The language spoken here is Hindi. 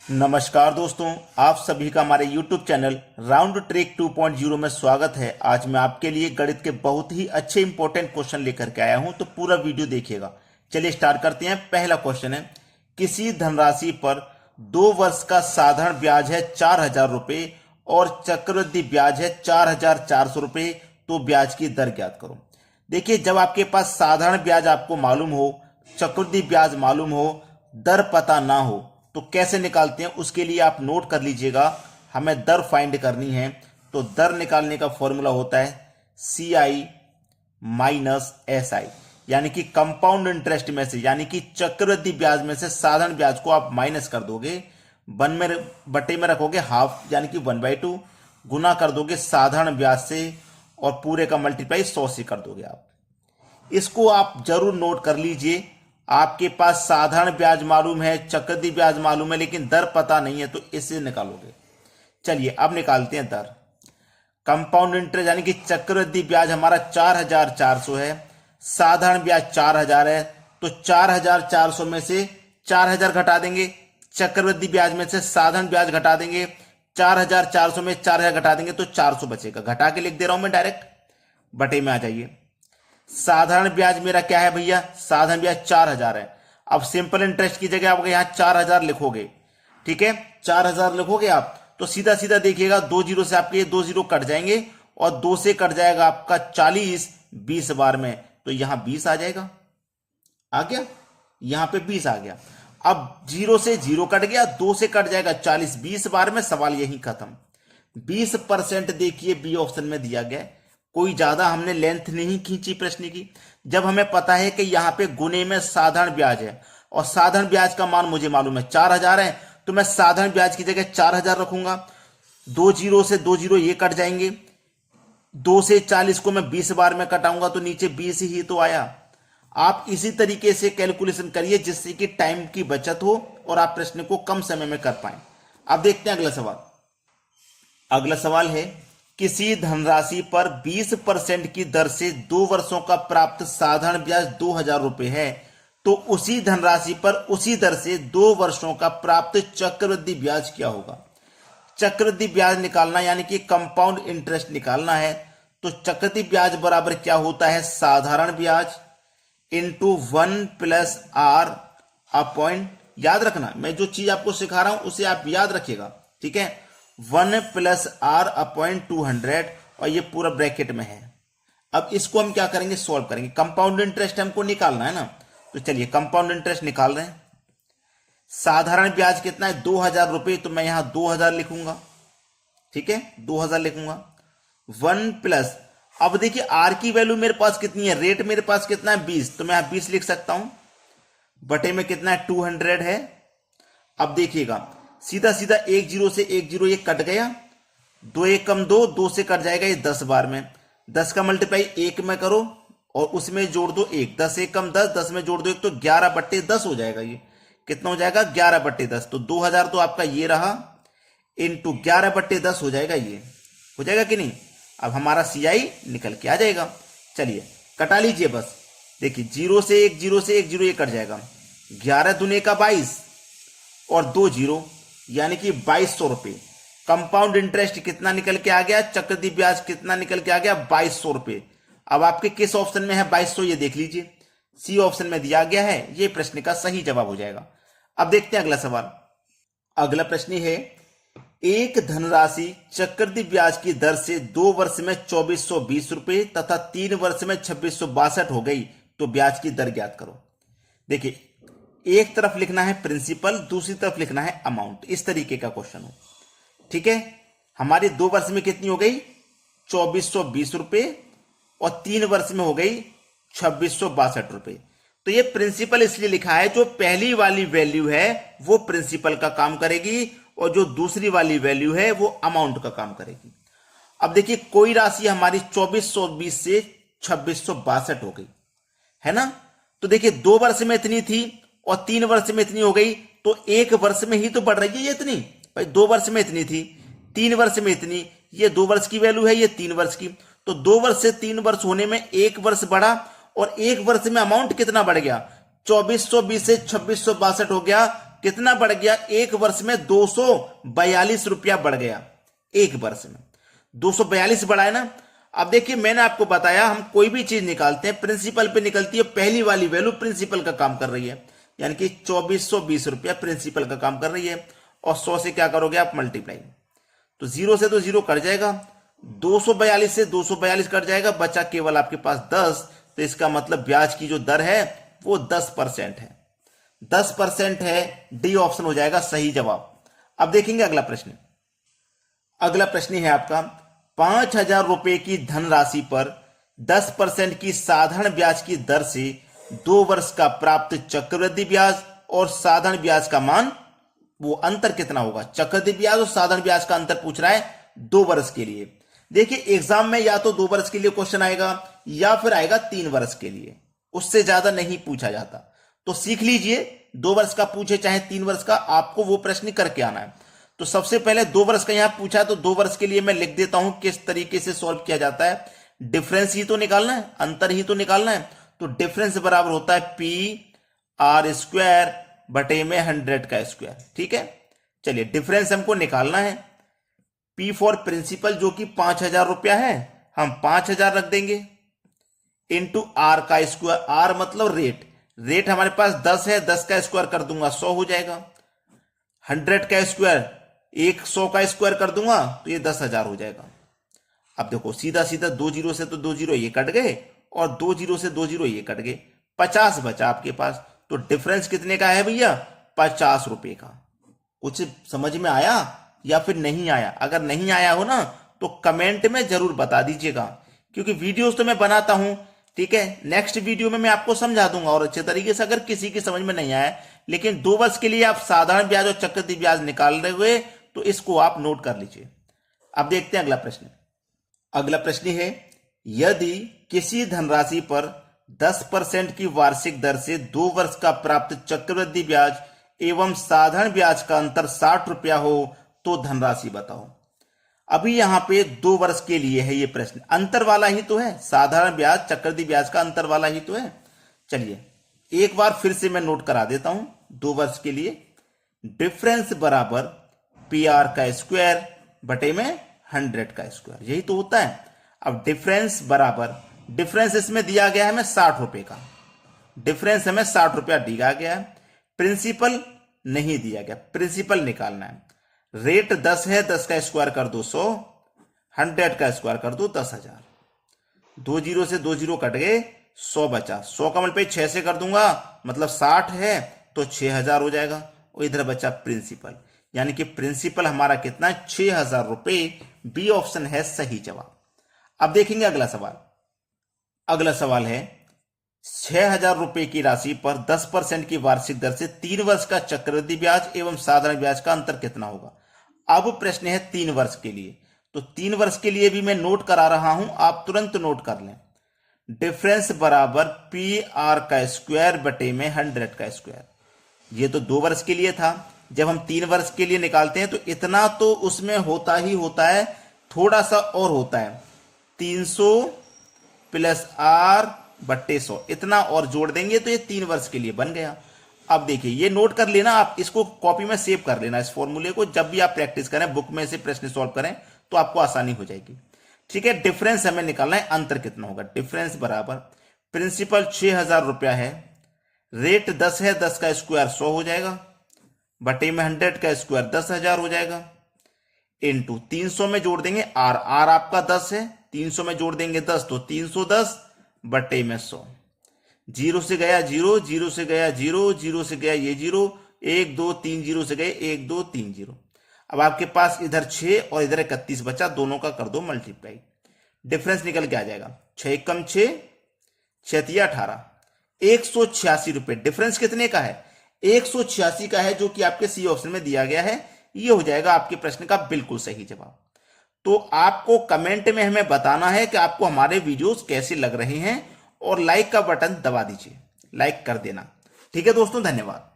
नमस्कार दोस्तों, आप सभी का हमारे YouTube चैनल राउंड ट्रिक 2.0 में स्वागत है। आज मैं आपके लिए गणित के बहुत ही अच्छे इंपॉर्टेंट क्वेश्चन लेकर के आया हूं, तो पूरा वीडियो देखिएगा। चलिए स्टार्ट करते हैं। पहला क्वेश्चन है, किसी धनराशि पर 2 वर्ष का साधारण ब्याज है 4,000 रुपये और चक्रवृद्धि ब्याज है 4,400 रुपये, तो ब्याज की दर ज्ञात करो। देखिए, जब आपके पास साधारण ब्याज आपको मालूम हो, चक्रवृद्धि ब्याज मालूम हो, दर पता ना हो, तो कैसे निकालते हैं उसके लिए आप नोट कर लीजिएगा। हमें दर फाइंड करनी है, तो दर निकालने का फॉर्मूला होता है CI माइनस SI, यानी कि कंपाउंड इंटरेस्ट में से, यानी कि चक्रवृद्धि ब्याज में से साधारण ब्याज को आप माइनस कर दोगे, वन में बटे में रखोगे हाफ, यानी कि 1/2, गुना कर दोगे साधारण ब्याज से और पूरे का मल्टीप्लाई 100 से कर दोगे। आप इसको आप जरूर नोट कर लीजिए। आपके पास साधारण ब्याज मालूम है, चक्रवृद्धि ब्याज मालूम है, लेकिन दर पता नहीं है, तो इससे निकालोगे। चलिए अब निकालते हैं दर। कंपाउंड इंटरेस्ट यानी कि चक्रवृद्धि ब्याज हमारा 4,400 है, साधारण ब्याज 4,000 है, तो 4,400 में से 4,000 घटा देंगे, चक्रवृद्धि ब्याज में से साधारण ब्याज घटा देंगे, 4,400 में 4,000 घटा देंगे तो 400 बचेगा। घटा के लिख दे रहा हूं मैं डायरेक्ट, बटे में आ जाइए। साधारण ब्याज मेरा क्या है भैया, साधारण ब्याज 4,000 है। अब सिंपल इंटरेस्ट की जगह आप यहां 4,000 लिखोगे, ठीक है, 4,000 लिखोगे आप, तो सीधा सीधा देखिएगा 2 जीरो से आपके 2 जीरो कट जाएंगे और 2 से कट जाएगा आपका 40 20 बार में, तो यहां 20 आ जाएगा। आ गया, यहां पे 20 आ गया। अब जीरो से जीरो कट गया, 2 से कट जाएगा 40 20 बार में, सवाल यही खत्म। 20% देखिए बी ऑप्शन में दिया गया है। कोई ज्यादा हमने लेंथ नहीं खींची प्रश्न की। जब हमें पता है कि यहां पे गुने में साधारण ब्याज है और साधारण ब्याज का मान मुझे मालूम है 4,000 है, तो मैं साधारण ब्याज की जगह 4,000 रखूंगा। 2 जीरो से 2 जीरो ये कट जाएंगे, 2 से 40 को मैं 20 बार में कटाऊंगा तो नीचे 20 ही तो आया। आप इसी तरीके से कैलकुलेशन करिए जिससे कि टाइम की बचत हो और आप प्रश्न को कम समय में कर पाए। अब देखते हैं अगला सवाल। अगला सवाल है, किसी धनराशि पर 20% की दर से 2 वर्षों का प्राप्त साधारण ब्याज 2,000 रुपए है, तो उसी धनराशि पर उसी दर से 2 वर्षों का प्राप्त चक्रवृद्धि ब्याज क्या होगा। चक्रवृद्धि ब्याज निकालना यानी कि कंपाउंड इंटरेस्ट निकालना है, तो चक्रवृद्धि ब्याज बराबर क्या होता है, साधारण ब्याज इंटू 1 प्लस R अपॉइंट, याद रखना मैं जो चीज आपको सिखा रहा हूं उसे आप याद रखिएगा, ठीक है, 1 प्लस R अपॉइंट 200 और ये पूरा ब्रैकेट में है। अब इसको हम क्या करेंगे, सॉल्व करेंगे। कंपाउंड इंटरेस्ट हमको निकालना है ना, तो चलिए कंपाउंड इंटरेस्ट निकाल रहे हैं। साधारण ब्याज कितना है 2,000 रुपये, तो मैं यहां 2,000 लिखूंगा, ठीक है, 2,000 लिखूंगा। 1 प्लस, अब देखिए आर की वैल्यू मेरे पास कितनी है, रेट मेरे पास कितना है 20, तो मैं यहां 20 लिख सकता हूं, बटे में कितना है 200 है। अब देखिएगा सीधा सीधा 1 जीरो से 1 जीरो ये कट गया, 2 1 कम 2, 2 से कट जाएगा ये 10 बार में, 10 का मल्टीप्लाई 1 में करो और उसमें जोड़ दो 1, 10 1 कम 10, 10 में जोड़ दो 1, तो 11/10 हो जाएगा। ये कितना हो जाएगा 11/10, तो 2,000 तो आपका ये रहा, इंटू 11/10 हो जाएगा, ये हो जाएगा कि नहीं। अब हमारा CI निकल के आ जाएगा। चलिए कटा लीजिए बस, देखिए जीरो से 1 जीरो से 1 जीरो ये कट जाएगा, 11 दूने का 22 और 2 जीरो यानी कि 2,200 रुपये। कंपाउंड इंटरेस्ट कितना निकल के आ गया, चक्रवृद्धि ब्याज कितना निकल के आ गया 2,200 रुपये। अब आपके किस ऑप्शन में है 2,200 ये देख लीजिए, C ऑप्शन में दिया गया है, ये प्रश्न का सही जवाब हो जाएगा। अब देखते हैं अगला सवाल। अगला प्रश्न है, एक धनराशि चक्रवृद्धि ब्याज की दर से 2 वर्ष में 2,420 रुपये तथा 3 वर्ष में 2,662 हो गई, तो ब्याज की दर ज्ञात करो। देखिए एक तरफ लिखना है प्रिंसिपल, दूसरी तरफ लिखना है अमाउंट, इस तरीके का क्वेश्चन हो, ठीक है। हमारी 2 वर्ष में कितनी हो गई 2,420 रुपये और 3 वर्ष में हो गई 2,662 रुपये। तो ये प्रिंसिपल इसलिए लिखा है, जो पहली वाली वैल्यू है वो प्रिंसिपल का काम करेगी और जो दूसरी वाली वैल्यू है वो अमाउंट का काम करेगी। अब देखिए कोई राशि हमारी 2,420 से 2,662 हो गई है ना, तो देखिए 2 वर्ष में इतनी थी और 3 वर्ष में इतनी हो गई, तो 1 वर्ष में ही तो बढ़ रही है ये इतनी। भाई 2 वर्ष में इतनी थी, 3 वर्ष में इतनी, ये 2 वर्ष की वैल्यू है, ये 3 वर्ष की, तो 2 वर्ष से 3 वर्ष होने में 1 वर्ष बढ़ा और 1 वर्ष में अमाउंट कितना बढ़ गया, 2420 से 2662 हो गया, कितना बढ़ गया, एक वर्ष में 242 रुपया बढ़ गया, एक वर्ष में 242 बढ़ा है ना। अब देखिए मैंने आपको बताया हम कोई भी चीज निकालते हैं प्रिंसिपल पे निकलती है, पहली वाली वैल्यू प्रिंसिपल का काम कर रही है, यानी कि 2420 रुपया प्रिंसिपल का काम कर रही है। और 100 से क्या करोगे आप, मल्टीप्लाई, तो 0 से तो 0 कट जाएगा, 242 से 242 कट जाएगा, बचा केवल आपके पास 10। तो इसका मतलब ब्याज की जो दर है वो 10% है, 10% है। डी ऑप्शन हो जाएगा सही जवाब। अब देखेंगे अगला प्रश्न। अगला प्रश्न है आपका 5,000 रुपए की धनराशि पर 10% की साधारण ब्याज की दर से 2 वर्ष का प्राप्त चक्रवृद्धि ब्याज और साधारण ब्याज का मान, वो अंतर कितना होगा। चक्रवृद्धि ब्याज और साधारण ब्याज का अंतर पूछ रहा है 2 वर्ष के लिए। देखिए एग्जाम में या तो 2 वर्ष के लिए क्वेश्चन आएगा या फिर आएगा 3 वर्ष के लिए, उससे ज्यादा नहीं पूछा जाता। तो सीख लीजिए, 2 वर्ष का पूछे चाहे 3 वर्ष का, आपको वो प्रश्न करके आना है। तो सबसे पहले 2 वर्ष का यहां पूछा, तो 2 वर्ष के लिए मैं लिख देता हूं किस तरीके से सॉल्व किया जाता है। डिफरेंस ही तो निकालना है, अंतर ही तो निकालना है। तो डिफरेंस बराबर होता है पी आर स्क्वायर बटे में 100 का स्क्वायर। ठीक है, चलिए डिफरेंस हमको निकालना है। पी फॉर प्रिंसिपल जो कि 5,000 रुपया है, हम 5,000 रख देंगे, इंटू आर का स्क्वायर, आर मतलब रेट, रेट हमारे पास 10 है, 10 का स्क्वायर कर दूंगा 100 हो जाएगा। 100 का स्क्वायर 100 का स्क्वायर कर दूंगा तो ये 10,000 हो जाएगा। अब देखो सीधा सीधा 2 जीरो से तो 2 जीरो ये कट गए और 2 जीरो से 2 जीरो ये कट गए, 50 बचा आपके पास। तो डिफरेंस कितने का है भैया, 50 रुपए का। कुछ समझ में आया या फिर नहीं आया? अगर नहीं आया हो ना तो कमेंट में जरूर बता दीजिएगा, क्योंकि वीडियोस तो मैं बनाता हूं। ठीक है, नेक्स्ट वीडियो में मैं आपको समझा दूंगा और अच्छे तरीके से। अगर किसी की समझ में नहीं आया, लेकिन 2 वर्ष के लिए आप साधारण ब्याज और चक्रवृद्धि ब्याज निकाल रहे हुए, तो इसको आप नोट कर लीजिए। अब देखते हैं अगला प्रश्न। अगला प्रश्न है, यदि किसी धनराशि पर 10% की वार्षिक दर से 2 वर्ष का प्राप्त चक्रवृद्धि ब्याज एवं साधारण ब्याज का अंतर 60 रुपया हो तो धनराशि बताओ। अभी यहां पे 2 वर्ष के लिए है ये प्रश्न, अंतर वाला ही तो है, साधारण ब्याज चक्रवृद्धि ब्याज का अंतर वाला ही तो है। चलिए एक बार फिर से मैं नोट करा देता हूं। 2 वर्ष के लिए डिफरेंस बराबर पी आर का स्क्वायर बटे में 100 का स्क्वायर, यही तो होता है। अब डिफरेंस बराबर, डिफरेंस इसमें दिया गया है हमें 60 रुपए का, डिफरेंस हमें 60 रुपया दिया गया है। प्रिंसिपल नहीं दिया गया, प्रिंसिपल निकालना है। रेट 10 है, 10 का स्क्वायर कर दो 100, 100 का स्क्वायर कर दो 10,000। 2 जीरो से 2 जीरो कट गए, 100 बचा, 100 का मल्टीप्लाई 6 से कर दूंगा, मतलब 60 है तो 6,000 हो जाएगा। और इधर बचा प्रिंसिपल, यानी कि प्रिंसिपल हमारा कितना है, 6,000 रुपए। बी ऑप्शन है सही जवाब। अब देखेंगे अगला सवाल। अगला सवाल है 6,000 रुपए की राशि पर 10% की वार्षिक दर से 3 वर्ष का चक्रवृद्धि ब्याज एवं साधारण ब्याज का अंतर कितना होगा। अब प्रश्न है 3 वर्ष के लिए, तो 3 वर्ष के लिए भी मैं नोट करा रहा हूं, आप तुरंत नोट कर लें। डिफरेंस बराबर पी आर का स्क्वायर बटे में 100 का स्क्वायर। ये तो 2 वर्ष के लिए था, जब हम 3 वर्ष के लिए निकालते हैं तो इतना तो उसमें होता ही होता है, थोड़ा सा और होता है, 300 प्लस आर बट्टे 100, इतना और जोड़ देंगे तो ये 3 वर्ष के लिए बन गया। अब देखिए ये नोट कर लेना, आप इसको कॉपी में सेव कर लेना इस फॉर्मूले को, जब भी आप प्रैक्टिस करें, बुक में से प्रश्न सॉल्व करें तो आपको आसानी हो जाएगी। ठीक है, डिफरेंस हमें निकालना है, अंतर कितना होगा। डिफरेंस बराबर प्रिंसिपल 6,000 रुपया है, रेट 10 है, 10 का स्क्वायर 100 हो जाएगा, बटे में 100 का स्क्वायर 10,000 हो जाएगा, इंटू 300 में जोड़ देंगे आर, आर आपका 10 है, 300 में जोड़ देंगे 10 तो 310 बटे में 100। जीरो से गया जीरो, जीरो से गया जीरो, जीरो से गया ये जीरो, 1 2 3 जीरो से गए 1 2 3 जीरो। अब आपके पास इधर 6 और इधर 31 बचा, दोनों का कर दो मल्टीप्लाई, डिफरेंस निकल के आ जाएगा 6 कम 6, 6 18, 186 रुपए। डिफरेंस कितने का है, 186 का है, जो कि आपके सी ऑप्शन में दिया गया है। ये हो जाएगा आपके प्रश्न का बिल्कुल सही जवाब। तो आपको कमेंट में हमें बताना है कि आपको हमारे वीडियोस कैसे लग रहे हैं, और लाइक का बटन दबा दीजिए, लाइक कर देना। ठीक है दोस्तों, धन्यवाद।